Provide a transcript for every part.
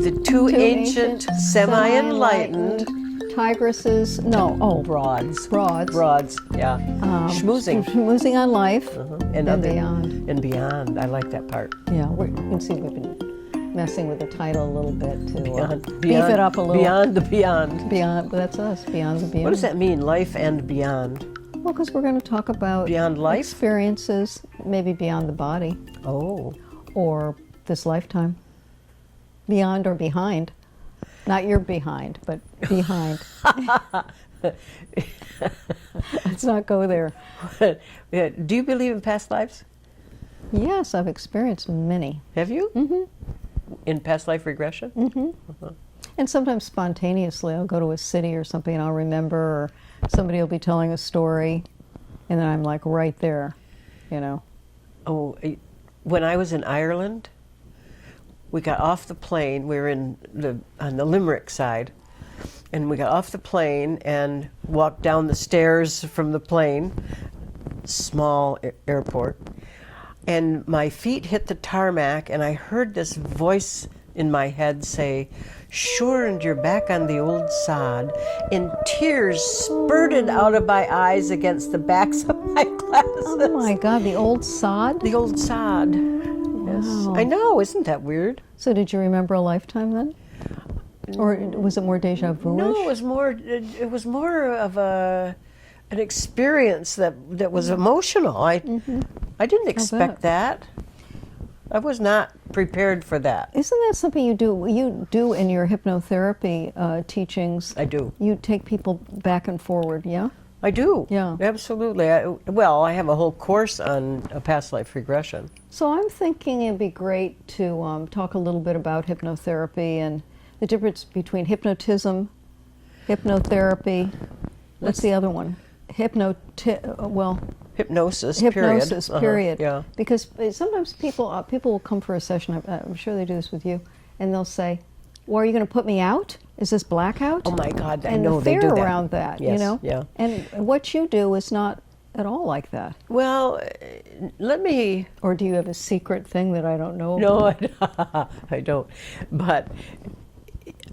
The two ancient semi-enlightened tigresses, broads. broads, yeah. Schmoozing. Schmoozing on life And beyond. And beyond. I like that part. Yeah, you can see we've been messing with the title a little bit to beef Beyond, it up a little. Beyond the beyond. Beyond, that's us, beyond the beyond. What does that mean, life and beyond? Well, because we're going to talk about Beyond life? experiences, maybe beyond the body, Oh. or this lifetime. Beyond or behind. Not your behind, but behind. Let's not go there. Do you believe in past lives? Yes, I've experienced many. Have you? Mm-hmm. In past life regression? Mm-hmm. And sometimes spontaneously, I'll go to a city or something and I'll remember, or somebody will be telling a story, and then I'm like right there, you know. Oh, when I was in Ireland, we got off the plane. We were on the Limerick side, and we got off the plane and walked down the stairs from the plane, small airport, and my feet hit the tarmac, and I heard this voice in my head say, "Sure, and you're back on the old sod," and tears spurted out of my eyes against the backs of my glasses. Oh my God, the old sod? The old sod. Yes. Wow. I know, isn't that weird? So did you remember a lifetime then? Or was it more deja vu-ish? No, it was more of an experience that was emotional. I didn't expect that. I was not prepared for that. Isn't that something you do in your hypnotherapy teachings? I do. You take people back and forward, yeah? I do. Yeah. Absolutely. I have a whole course on past life regression. So I'm thinking it'd be great to talk a little bit about hypnotherapy and the difference between hypnotism, hypnotherapy. What's the other one? Hypnosis. Hypnosis. Period. Yeah. Because sometimes people will come for a session. I'm sure they do this with you, and they'll say, "Well, are you going to put me out? Is this blackout?" Oh my God! I and know the they fear do that. around that, Yes, you know. yeah. And what you do is not at all like that. Well, let me. Or do you have a secret thing that I don't know? No, I don't. But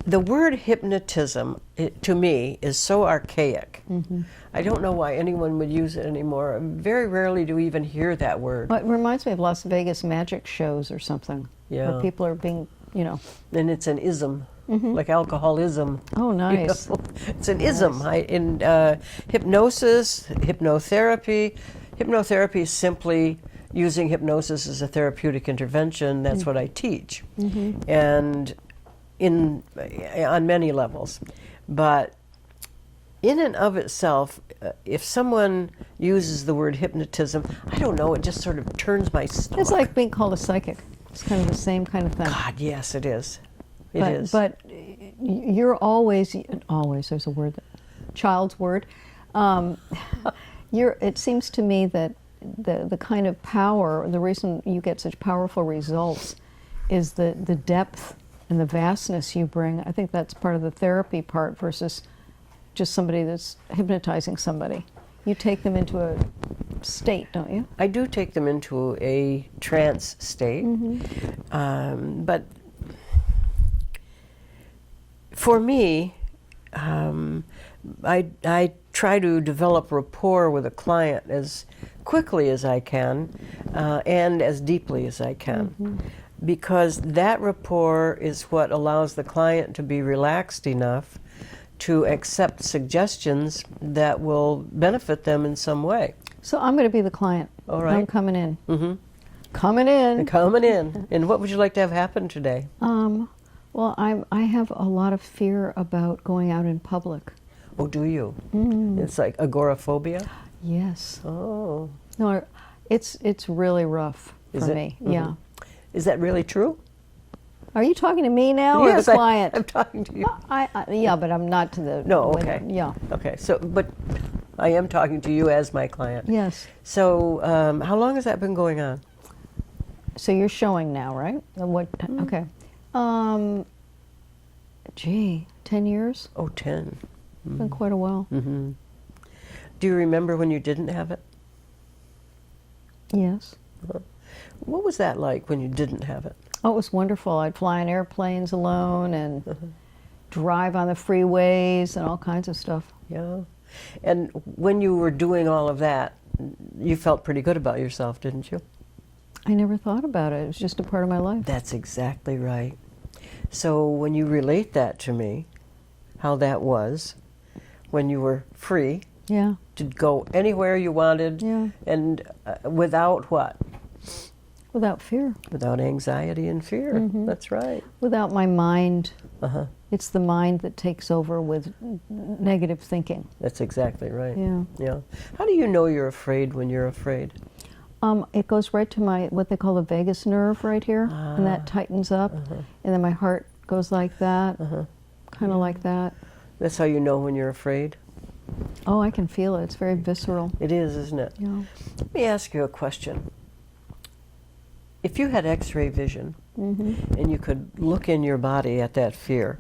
the word hypnotism, to me, is so archaic. Mm-hmm. I don't know why anyone would use it anymore. Very rarely do we even hear that word. Well, it reminds me of Las Vegas magic shows or something. Yeah. Where people are being, you know. And it's an ism, like alcoholism. Oh, nice. You know? It's an ism. In hypnosis, hypnotherapy. Hypnotherapy is simply using hypnosis as a therapeutic intervention. That's what I teach. And on many levels. But in and of itself, if someone uses the word hypnotism, I don't know, it just sort of turns my stomach. It's like being called a psychic. It's kind of the same kind of thing. God, yes, it is. It is. But you're always, there's a word, child's word. It seems to me that the kind of power, the reason you get such powerful results is the depth and the vastness you bring. I think that's part of the therapy part versus just somebody that's hypnotizing somebody. You take them into a state, don't you? I do take them into a trance state, but for me, I try to develop rapport with a client as quickly as I can and as deeply as I can, because that rapport is what allows the client to be relaxed enough to accept suggestions that will benefit them in some way. So I'm going to be the client. All right. I'm coming in. Coming in. Coming in. And what would you like to have happen today? Well, I have a lot of fear about going out in public. Oh, do you? It's like agoraphobia? Yes. Oh. No, it's really rough for me. Yeah. Is that really true? Are you talking to me now or Yes, the client? I'm talking to you. Yeah, but I'm not to the... No, okay. Yeah. Okay, so, but I am talking to you as my client. Yes. So, how long has that been going on? So you're showing now, right? What? Okay. 10 years? Oh, 10. It's been quite a while. Do you remember when you didn't have it? Yes. What was that like when you didn't have it? Oh, it was wonderful. I'd fly in airplanes alone and drive on the freeways and all kinds of stuff. Yeah. And when you were doing all of that, you felt pretty good about yourself, didn't you? I never thought about it. It was just a part of my life. That's exactly right. So when you relate that to me, how that was when you were free Yeah. to go anywhere you wanted, Yeah. and without what? Without fear. Without anxiety and fear. Mhm. That's right. Without my mind. Uh-huh. It's the mind that takes over with negative thinking. That's exactly right. Yeah. Yeah. How do you know you're afraid when you're afraid? It goes right to my, what they call the vagus nerve right here, and that tightens up, and then my heart goes like that, kind of like that. That's how you know when you're afraid? Oh, I can feel it. It's very visceral. It is, isn't it? Yeah. Let me ask you a question. If you had X-ray vision and you could look in your body at that fear,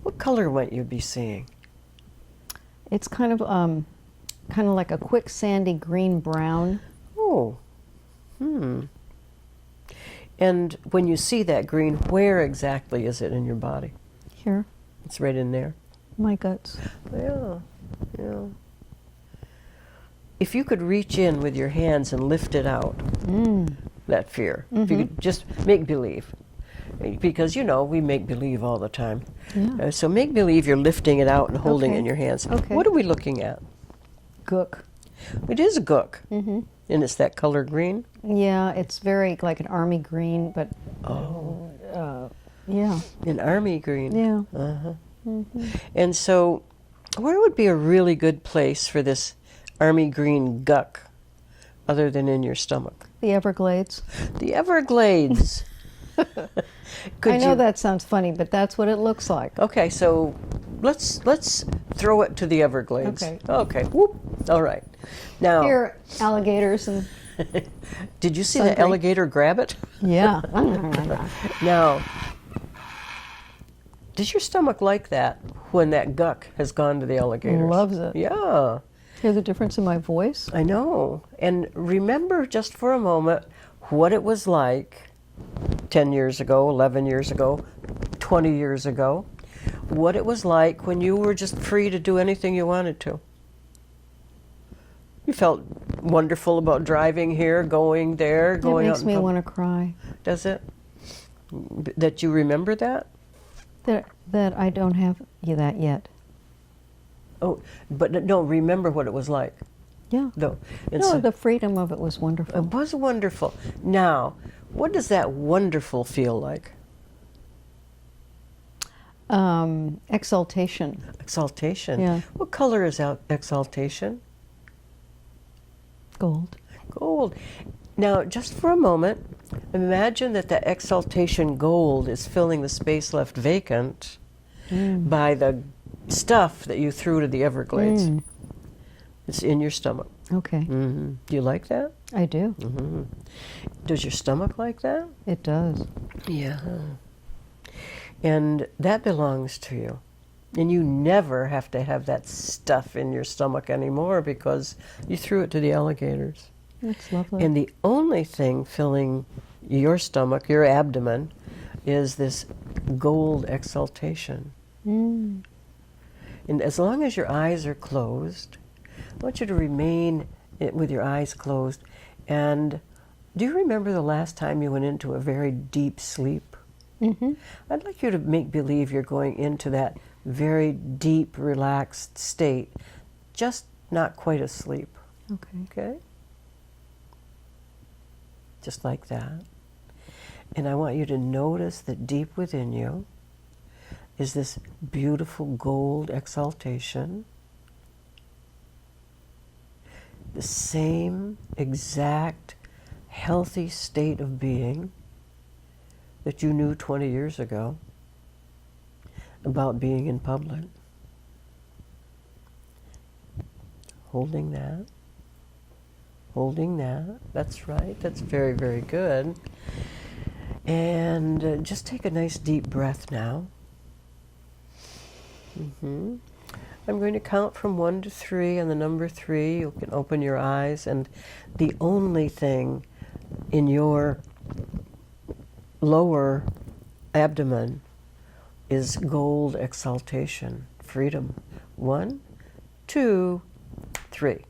what color might you be seeing? It's kind of like a quick sandy green brown. Oh, And when you see that green, where exactly is it in your body? Here, It's right in there. my guts. Yeah, yeah. If you could reach in with your hands and lift it out, that fear, if you could just make believe, because you know we make believe all the time. Yeah. So make believe you're lifting it out and holding it Okay. in your hands. Okay. What are we looking at? Gook. It is a gook, and it's that color green. Yeah, it's very like an army green, but yeah, An army green. yeah. And so, where would be a really good place for this army green guck, other than in your stomach? The Everglades. The Everglades. I know that sounds funny, but that's what it looks like. Okay, so let's throw it to the Everglades. Okay. Okay. Whoop. All right. Now, Here, alligators and did you see Sundry. the alligator grab it? yeah. Now, does your stomach like that when that guck has gone to the alligators? Loves it. Yeah, Hear the difference in my voice? I know. And remember just for a moment what it was like 10 years ago, 11 years ago, 20 years ago, what it was like when you were just free to do anything you wanted to. You felt wonderful about driving here, going there, It going out makes in me pub- want to cry. Does it? That you remember that? That I don't have that yet. Oh, but no, remember what it was like. Yeah. No, and No, so- the freedom of it was it wonderful. was wonderful. Now, what does that wonderful feel like? Exaltation. Exaltation. Yeah. What color is exaltation? Gold. Gold. Now, just for a moment, imagine that the exaltation gold is filling the space left vacant by the stuff that you threw to the Everglades. It's in your stomach. Okay. Do you like that? I do. Does your stomach like that? It does. Yeah. And that belongs to you. And you never have to have that stuff in your stomach anymore because you threw it to the alligators. That's lovely. And the only thing filling your stomach, your abdomen, is this gold exaltation. And as long as your eyes are closed, I want you to remain with your eyes closed. And do you remember the last time you went into a very deep sleep? I'd like you to make believe you're going into that very deep, relaxed state, just not quite asleep. Okay. Okay? Just like that. And I want you to notice that deep within you is this beautiful gold exaltation. The same exact healthy state of being that you knew 20 years ago about being in public. Holding that. Holding that. That's right. That's very, very good. And just take a nice deep breath now. I'm going to count from 1 to 3, and the number 3, you can open your eyes, and the only thing in your lower abdomen is gold exaltation, freedom. 1, 2, 3.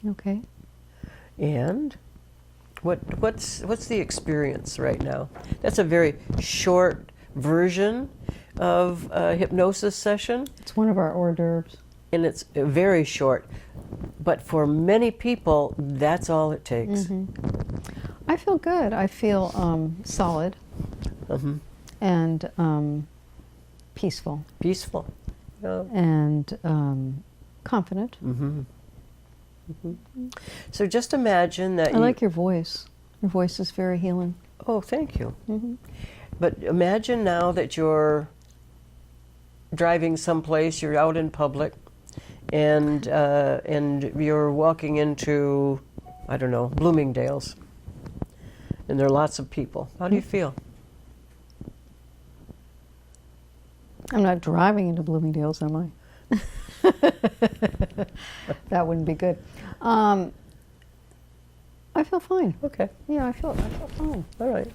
Okay. And what's the experience right now? That's a very short version of a hypnosis session, It's one of our hors d'oeuvres. and it's very short. But for many people, that's all it takes. I feel good. I feel solid and peaceful Peaceful. Yeah. and confident. So just imagine that I like your voice. Your voice is very healing. Oh, thank you. But imagine now that you're driving someplace, you're out in public, and you're walking into, I don't know, Bloomingdale's, and there are lots of people. How do you feel? I'm not driving into Bloomingdale's, am I? That wouldn't be good. I feel fine. Okay, Yeah, I feel fine. all right.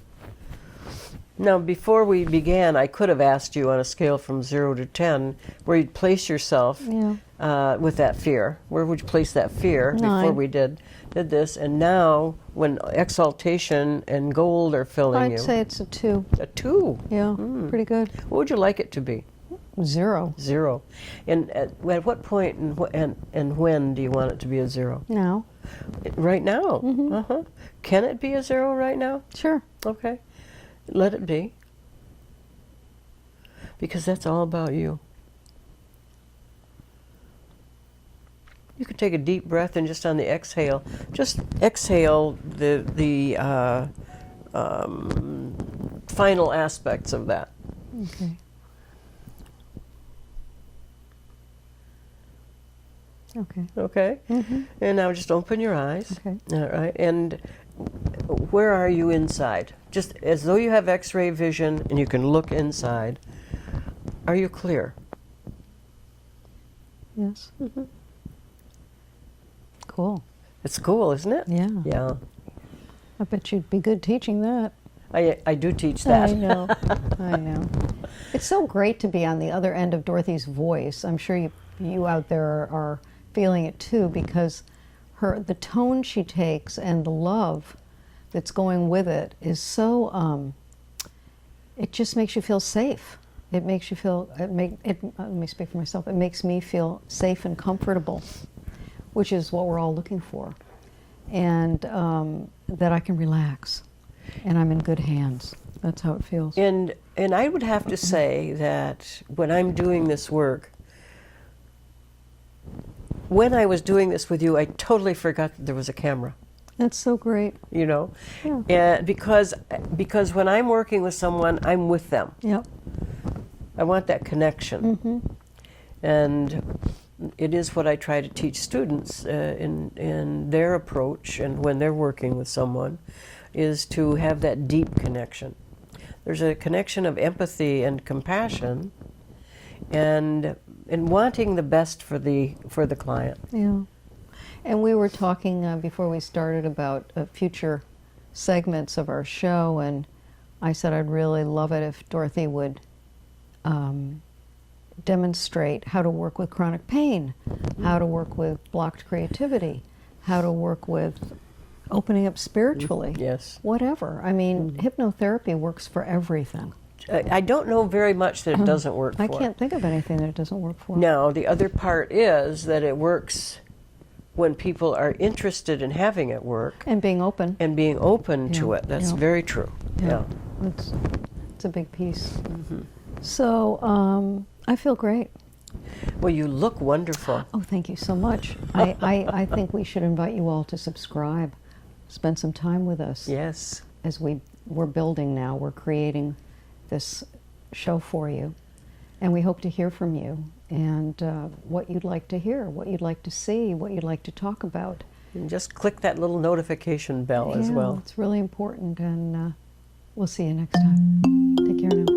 Now, before we began, I could have asked you on a scale from 0 to 10 where you'd place yourself Yeah. with that fear. Where would you place that fear before 9. we did this? And now, when exaltation and gold are filling I'd you, say it's a 2. a 2. Yeah, pretty good. What would you like it to be? 0. 0. And at what point and when do you want it to be a 0? Now. Right now? Can it be a 0 right now? Sure. Okay. Let it be. Because that's all about you. You can take a deep breath and just on the exhale, just exhale the final aspects of that. Okay. Okay. Okay? And now just open your eyes. Okay. All right. And where are you inside? Just as though you have X-ray vision and you can look inside. Are you clear? Yes. Cool. It's cool, isn't it? Yeah. Yeah. I bet you'd be good teaching that. I do teach that. I know. I know. It's so great to be on the other end of Dorothy's voice. I'm sure you out there are feeling it too, because the tone she takes and the love that's going with it is so, it just makes you feel safe. It makes you feel, let me speak for myself, it makes me feel safe and comfortable, which is what we're all looking for. And that I can relax and I'm in good hands. That's how it feels. And I would have to say that when I'm doing this work, when I was doing this with you, I totally forgot that there was a camera. That's so great. You know, Yeah. because when I'm working with someone, I'm with them. Yep. I want that connection, and it is what I try to teach students in their approach, and when they're working with someone, is to have that deep connection. There's a connection of empathy and compassion, and wanting the best for the client. Yeah. And we were talking before we started about future segments of our show, and I said I'd really love it if Dorothy would demonstrate how to work with chronic pain, how to work with blocked creativity, how to work with opening up spiritually. Yes. Whatever. I mean, hypnotherapy works for everything. I don't know very much that it doesn't work for. I can't think of anything that it doesn't work for. Now, the other part is that it works when people are interested in having it work And being open. and being open to Yeah, it. That's yeah. very true. Yeah. It's a big piece. So I feel great. Well, you look wonderful. Oh, thank you so much. I think we should invite you all to subscribe, spend some time with us. Yes. As we're building now, we're creating this show for you. And we hope to hear from you and what you'd like to hear, what you'd like to see, what you'd like to talk about. And just click that little notification bell as well. It's really important, and we'll see you next time. Take care now.